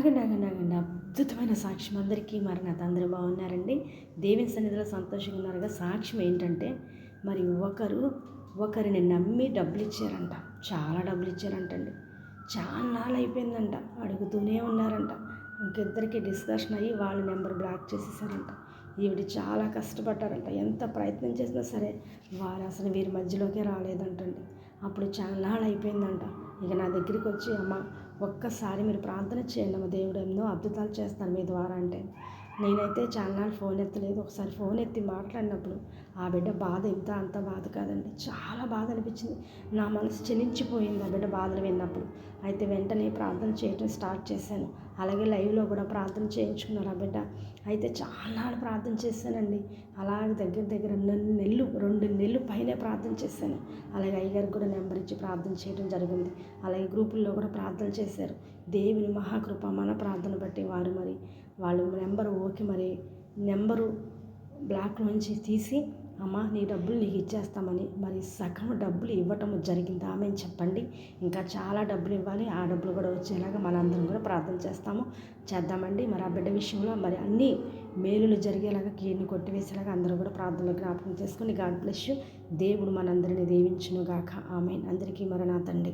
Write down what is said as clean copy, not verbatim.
ఆగండి. అద్భుతమైన సాక్ష్యం అందరికీ మరణాత అందరూ బాగున్నారండి. దేవుని సన్నిధిలో సంతోషంగా ఉన్నారుగా. సాక్ష్యం ఏంటంటే మరి ఒకరిని నమ్మి డబ్బులు ఇచ్చారంట. చాలా డబ్బులు ఇచ్చారంటండి. చాన్నాళ్ళు అయిపోయిందంట, అడుగుతూనే ఉన్నారంట. ఇంకిద్దరికి డిస్కషన్ అయ్యి వాళ్ళ నెంబర్ బ్లాక్ చేసేసారంట. ఈవిడ చాలా కష్టపడ్డారంట. ఎంత ప్రయత్నం చేసినా సరే వారు అసలు వీరి మధ్యలోకే రాలేదంటండి. అప్పుడు చాలానాళ్ళు అయిపోయిందంట. ఇక నా దగ్గరికి వచ్చి, అమ్మ ఒక్కసారి మీరు ప్రార్థన చేయండి అమ్మ, దేవుడు ఎన్నో అద్భుతాలు చేస్తాను మీ ద్వారా అంటే. నేనైతే చాలానాళ్ళు ఫోన్ ఎత్తలేదు. ఒకసారి ఫోన్ ఎత్తి మాట్లాడినప్పుడు ఆ బిడ్డ బాధ అంత బాధ కాదండి, చాలా బాధ అనిపించింది. నా మనసు చెలించిపోయింది ఆ బిడ్డ బాధలు విన్నప్పుడు. అయితే వెంటనే ప్రార్థన చేయడం స్టార్ట్ చేశాను. అలాగే లైవ్లో కూడా ప్రార్థన చేయించుకున్నారు ఆ బిడ్డ. అయితే చాలా ప్రార్థన చేశానండి. అలాగే దగ్గర 2 నెలలు పైనే ప్రార్థన చేశాను. అలాగే అయ్యగారికి కూడా నెంబర్ ఇచ్చి ప్రార్థన చేయడం జరిగింది. అలాగే గ్రూపుల్లో కూడా ప్రార్థన చేశారు. దేవుని మహాకృప మన ప్రార్థన బట్టి వాళ్ళు నెంబరు నెంబరు బ్లాక్ నుంచి తీసి, అమ్మ నీ డబ్బులు నీకు ఇచ్చేస్తామని సగం డబ్బులు ఇవ్వటం జరిగింది. ఆమె చెప్పండి, ఇంకా చాలా డబ్బులు ఇవ్వాలి. ఆ డబ్బులు కూడా వచ్చేలాగా మనందరం కూడా ప్రార్థన చేద్దామండి. ఆ బిడ్డ విషయంలో అన్ని మేలులు జరిగేలాగా, కీడుని కొట్టివేసేలాగా అందరూ కూడా ప్రార్థనలో జ్ఞాపకం చేసుకుని, గాడ్ బ్లెస్ యు. దేవుడు మనందరినీ దీవించును గాక. ఆమేన్. అందరికీ మరణాతండి.